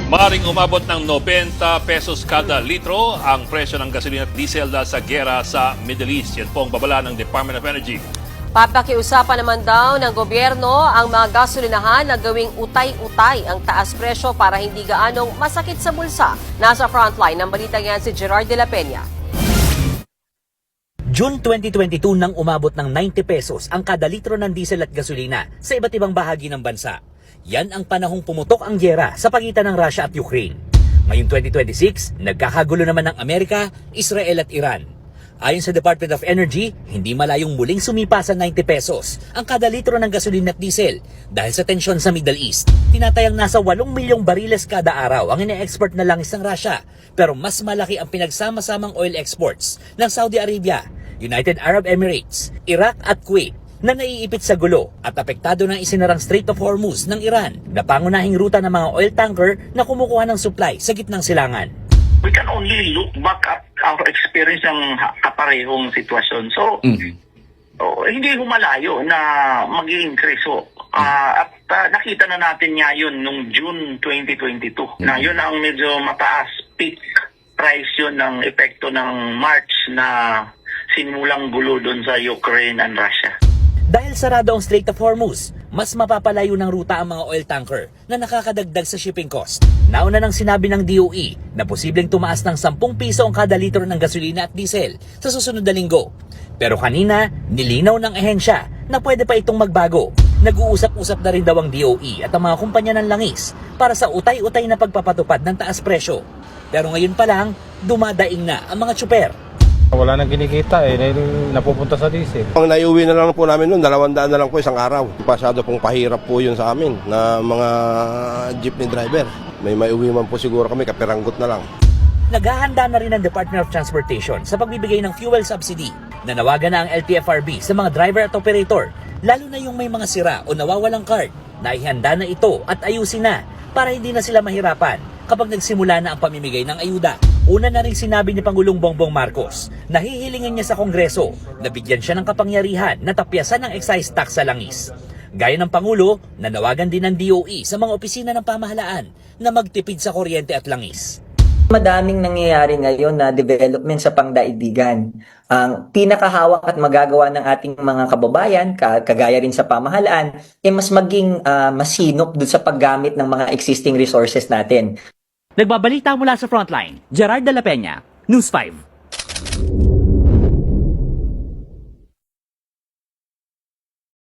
Maaaring umabot ng 90 pesos kada litro ang presyo ng gasolina at diesel dahil sa gera sa Middle East. Yan po ang babala ng Department of Energy. Papakiusapan naman daw ng gobyerno ang mga gasolinahan na gawing utay-utay ang taas presyo para hindi gaanong masakit sa bulsa. Nasa frontline ng balita yan si Gerard de la Peña. June 2022 nang umabot ng 90 pesos ang kada litro ng diesel at gasolina sa iba't ibang bahagi ng bansa. Yan ang panahong pumutok ang giyera sa pagitan ng Russia at Ukraine. Ngayong 2026, nagkakagulo naman ng Amerika, Israel at Iran. Ayon sa Department of Energy, hindi malayong muling sumipa sa 90 pesos ang kada litro ng gasolina at diesel dahil sa tensyon sa Middle East. Tinatayang nasa 8 milyong bariles kada araw ang ine-export na langis ng Russia, pero mas malaki ang pinagsama-samang oil exports ng Saudi Arabia, United Arab Emirates, Iraq at Kuwait na naiipit sa gulo at apektado ng isinarang Strait of Hormuz ng Iran na pangunahing ruta ng mga oil tanker na kumukuha ng supply sa gitnang silangan. We can only look back at our experience ng kaparehong sitwasyon. So, hindi humalayo na mag-i-increase. At nakita na natin nga yun nung June 2022 na yun ang medyo mataas peak price yun ng epekto ng March na simulang gulo doon sa Ukraine and Russia. Dahil sarado ang Strait of Hormuz, mas mapapalayo ng ruta ang mga oil tanker na nakakadagdag sa shipping cost. Nauna nang sinabi ng DOE na posibleng tumaas ng 10 piso ang kada litro ng gasolina at diesel sa susunod na linggo. Pero kanina, nilinaw ng ehensya na pwede pa itong magbago. Nag-uusap-usap na rin daw ang DOE at ang mga kumpanya ng langis para sa utay-utay na pagpapatupad ng taas presyo. Pero ngayon pa lang, dumadaing na ang mga tsuper. Wala nang kinikita dahil napupunta sa diesel. Ang naiuwi na lang po namin noon, 200 na lang po isang araw. Pasyado pong pahirap po yun sa amin na mga jeepney driver. May maiuwi man po siguro kami, kapiranggot na lang. Naghahanda na rin ang Department of Transportation sa pagbibigay ng fuel subsidy. Nanawagan na ang LTFRB sa mga driver at operator, lalo na yung may mga sira o nawawalang card. Naihanda na ito at ayusin na para hindi na sila mahirapan kapag nagsimula na ang pamimigay ng ayuda. Una na rin sinabi ni Pangulong Bongbong Marcos na hihilingan niya sa Kongreso na bigyan siya ng kapangyarihan na tapyasan ng excise tax sa langis. Gaya ng Pangulo, nanawagan din ng DOE sa mga opisina ng pamahalaan na magtipid sa kuryente at langis. Madaming nangyayari ngayon na development sa pangdaigdigan. Ang pinakahawak at magagawa ng ating mga kababayan, kagaya rin sa pamahalaan, mas maging masinop doon sa paggamit ng mga existing resources natin. Nagbabalita mula sa Frontline, Gerard de la Peña, News 5.